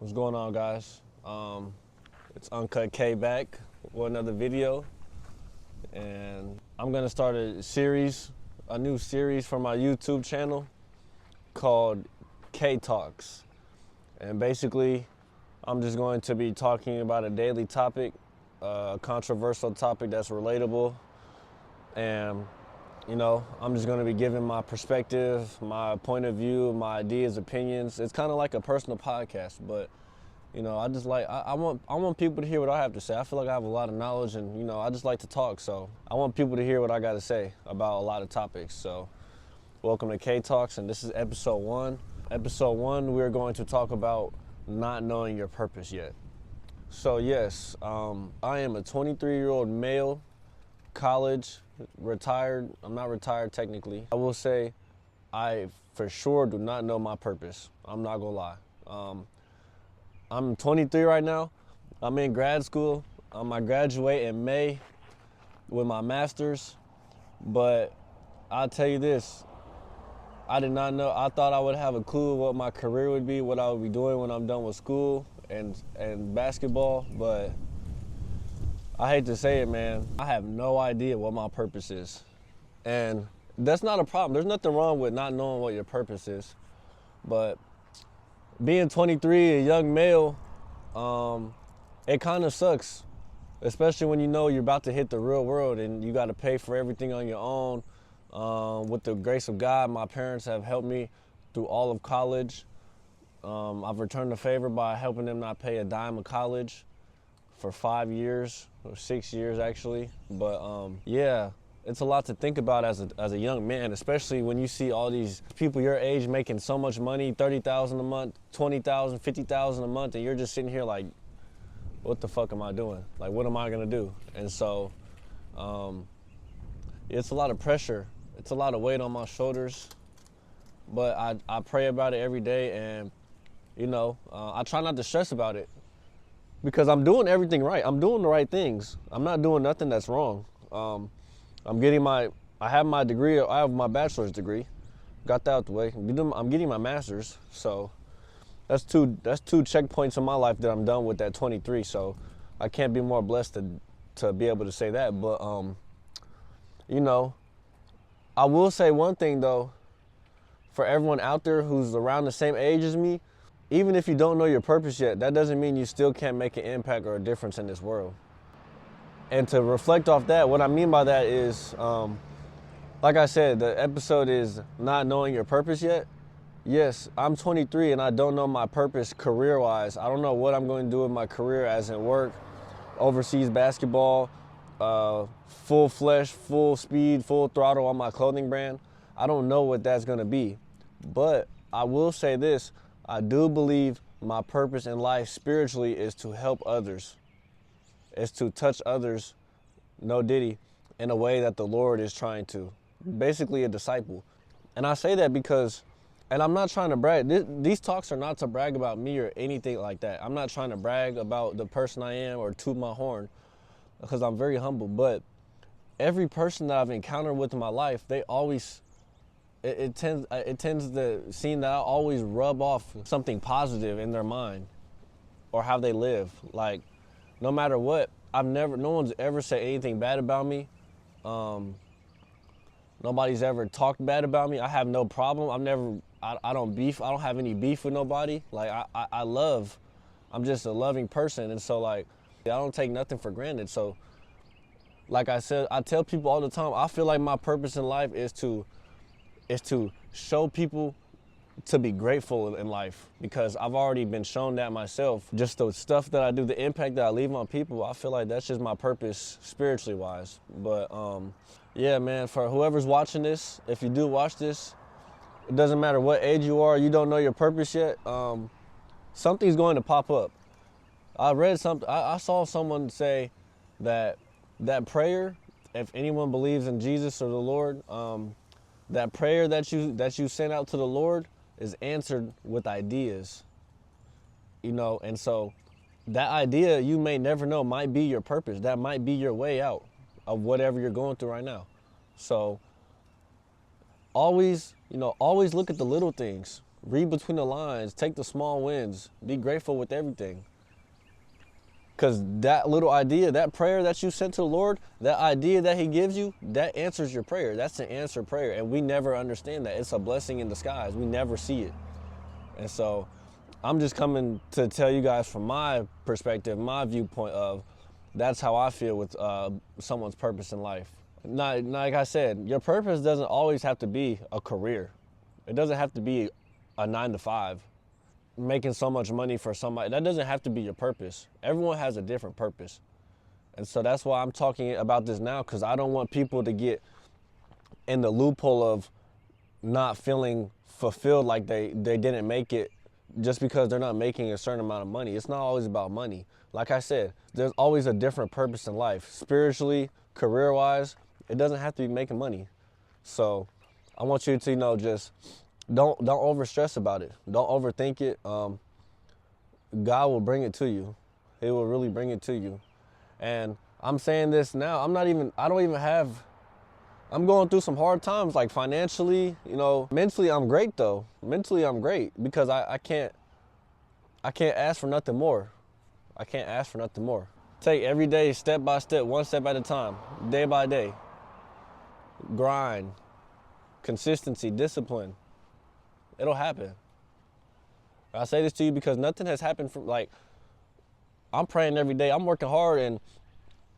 What's going on, guys? It's Uncut K back with another video, and I'm gonna start a new series for my YouTube channel called K Talks. And basically, I'm just going to be talking about a daily topic, a controversial topic that's relatable, and I'm just going to be giving my perspective, my point of view, my ideas, opinions. It's kind of like a personal podcast, but I want people to hear what I have to say. I feel like I have a lot of knowledge, and I just like to talk. So I want people to hear what I got to say about a lot of topics. So welcome to K Talks, and this is episode 1. Episode 1, we're going to talk about not knowing your purpose yet. So yes, I am a 23-year-old male, college, retired. I'm not retired technically. I will say I for sure do not know my purpose. I'm not gonna lie. I'm 23 right now. I'm in grad school. I graduate in May with my master's, but I'll tell you this, I did not know. I thought I would have a clue what my career would be, what I would be doing when I'm done with school and basketball, but I hate to say it, man, I have no idea what my purpose is. And that's not a problem. There's nothing wrong with not knowing what your purpose is. But being 23, a young male, it kind of sucks, especially when you know you're about to hit the real world and you got to pay for everything on your own. With the grace of God, my parents have helped me through all of college. I've returned the favor by helping them not pay a dime of college for 5 years, or 6 years actually. But yeah, it's a lot to think about as a young man, especially when you see all these people your age making so much money, $30,000 a month, $20,000, $50,000 a month, and you're just sitting here like, what the fuck am I doing? Like, what am I gonna do? And so it's a lot of pressure. It's a lot of weight on my shoulders, but I pray about it every day, and I try not to stress about it, because I'm doing everything right. I'm doing the right things. I'm not doing nothing that's wrong. I have my degree. I have my bachelor's degree. Got that out the way. I'm getting my master's. So that's two checkpoints in my life that I'm done with at 23. So I can't be more blessed to be able to say that. But I will say one thing though, for everyone out there who's around the same age as me, even if you don't know your purpose yet, that doesn't mean you still can't make an impact or a difference in this world. And to reflect off that, what I mean by that is, like I said, the episode is not knowing your purpose yet. Yes, I'm 23 and I don't know my purpose career-wise. I don't know what I'm going to do with my career, as in work, overseas basketball, full flesh, full speed, full throttle on my clothing brand. I don't know what that's going to be. But I will say this, I do believe my purpose in life spiritually is to help others. It's to touch others, no diddy, in a way that the Lord is trying to. Basically a disciple. And I say that because, and I'm not trying to brag, these talks are not to brag about me or anything like that. I'm not trying to brag about the person I am or toot my horn, because I'm very humble. But every person that I've encountered with in my life, they always, it tends to seem that I always rub off something positive in their mind or how they live. Like, no matter what, no one's ever said anything bad about me. Nobody's ever talked bad about me. I have no problem. I don't beef. I don't have any beef with nobody. Like, I'm just a loving person. And so, like, I don't take nothing for granted. So, like I said, I tell people all the time, I feel like my purpose in life is to show people to be grateful in life, because I've already been shown that myself. Just the stuff that I do, the impact that I leave on people, I feel like that's just my purpose spiritually wise. But yeah, man, for whoever's watching this, if you do watch this, it doesn't matter what age you are, you don't know your purpose yet, something's going to pop up. I read something, I saw someone say that prayer, if anyone believes in Jesus or the Lord, that prayer that you sent out to the Lord is answered with ideas, and so that idea, you may never know, might be your purpose. That might be your way out of whatever you're going through right now. So always look at the little things. Read between the lines. Take the small wins. Be grateful with everything. Because that little idea, that prayer that you sent to the Lord, that idea that he gives you, that answers your prayer. That's an answered prayer. And we never understand that. It's a blessing in disguise. We never see it. And so I'm just coming to tell you guys from my perspective, my viewpoint of that's how I feel with someone's purpose in life. Like I said, your purpose doesn't always have to be a career. It doesn't have to be a 9-to-5. Making so much money for somebody, that doesn't have to be your purpose. Everyone has a different purpose. And so that's why I'm talking about this now, because I don't want people to get in the loophole of not feeling fulfilled, like they didn't make it just because they're not making a certain amount of money. It's not always about money. Like I said, there's always a different purpose in life. Spiritually, career-wise, it doesn't have to be making money. So I want you to, just don't over stress about it. Don't overthink it. God will bring it to you. He will really bring it to you. And I'm saying this now, I'm going through some hard times, like financially, mentally I'm great though. Mentally I'm great because I can't ask for nothing more. I can't ask for nothing more. Take every day step by step, one step at a time, day by day. Grind, consistency, discipline. It'll happen. I say this to you because nothing has happened from, I'm praying every day. I'm working hard and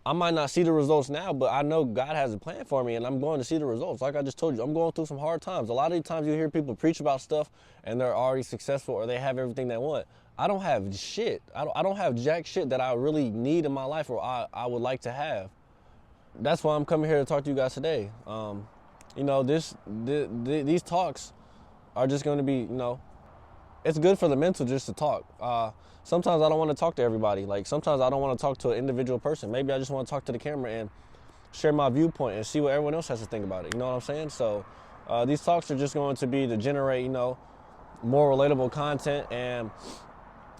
I might not see the results now, but I know God has a plan for me and I'm going to see the results. Like I just told you, I'm going through some hard times. A lot of the times you hear people preach about stuff and they're already successful or they have everything they want. I don't have shit. I don't have jack shit that I really need in my life or I would like to have. That's why I'm coming here to talk to you guys today. These talks are just going to be, it's good for the mental just to talk. Sometimes I don't want to talk to everybody. Sometimes I don't want to talk to an individual person. Maybe I just want to talk to the camera and share my viewpoint and see what everyone else has to think about it. You know what I'm saying? So these talks are just going to be to generate, more relatable content and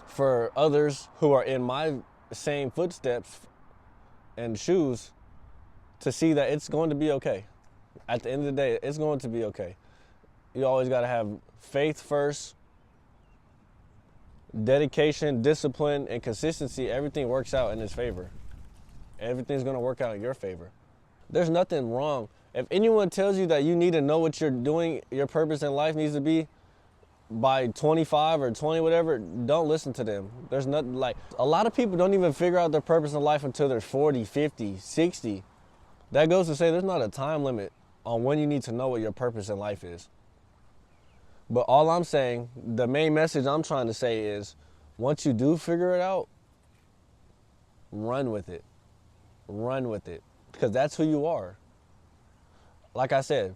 for others who are in my same footsteps and shoes to see that it's going to be okay. At the end of the day, it's going to be okay. You always got to have faith first, dedication, discipline, and consistency. Everything works out in its favor. Everything's going to work out in your favor. There's nothing wrong. If anyone tells you that you need to know what you're doing, your purpose in life needs to be by 25 or 20, whatever, don't listen to them. There's nothing a lot of people don't even figure out their purpose in life until they're 40, 50, 60. That goes to say there's not a time limit on when you need to know what your purpose in life is. But all I'm saying, the main message I'm trying to say is, once you do figure it out, run with it. Run with it. Because that's who you are. Like I said,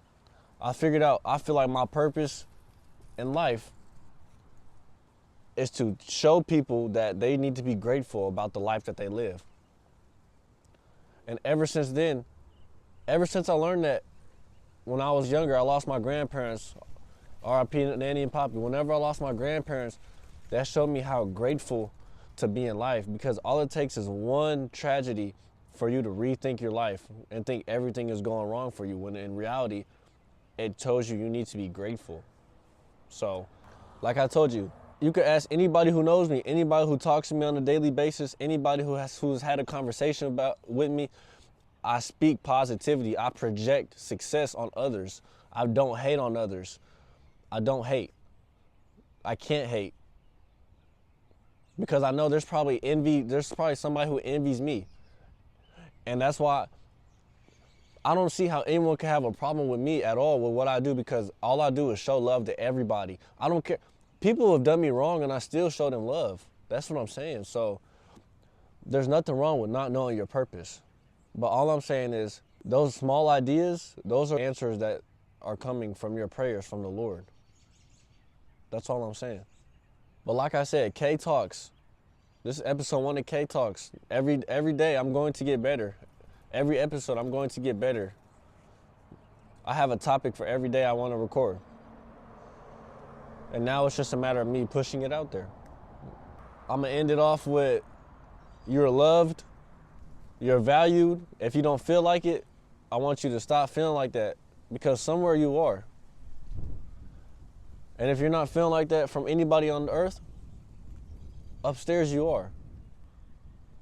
I figured out, I feel like my purpose in life is to show people that they need to be grateful about the life that they live. And ever since then, ever since I learned that when I was younger, I lost my grandparents, R.I.P. Nanny and Poppy. Whenever I lost my grandparents, that showed me how grateful to be in life, because all it takes is one tragedy for you to rethink your life and think everything is going wrong for you, when in reality, it tells you need to be grateful. So, like I told you, you could ask anybody who knows me, anybody who talks to me on a daily basis, anybody who's had a conversation with me. I speak positivity. I project success on others. I don't hate on others. I don't hate. I can't hate. Because I know there's probably somebody who envies me. And that's why I don't see how anyone can have a problem with me at all with what I do, because all I do is show love to everybody. I don't care. People have done me wrong and I still show them love. That's what I'm saying. So there's nothing wrong with not knowing your purpose. But all I'm saying is those small ideas, those are answers that are coming from your prayers from the Lord. That's all I'm saying. But like I said, K Talks. This is episode 1 of K Talks. Every day I'm going to get better. Every episode I'm going to get better. I have a topic for every day I want to record. And now it's just a matter of me pushing it out there. I'm going to end it off with, you're loved, you're valued. If you don't feel like it, I want you to stop feeling like that, because somewhere you are. And if you're not feeling like that from anybody on the earth, upstairs you are.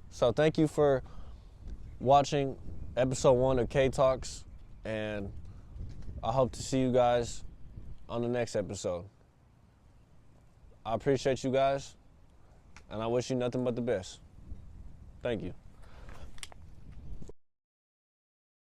So thank you for watching episode 1 of K Talks, and I hope to see you guys on the next episode. I appreciate you guys, and I wish you nothing but the best. Thank you.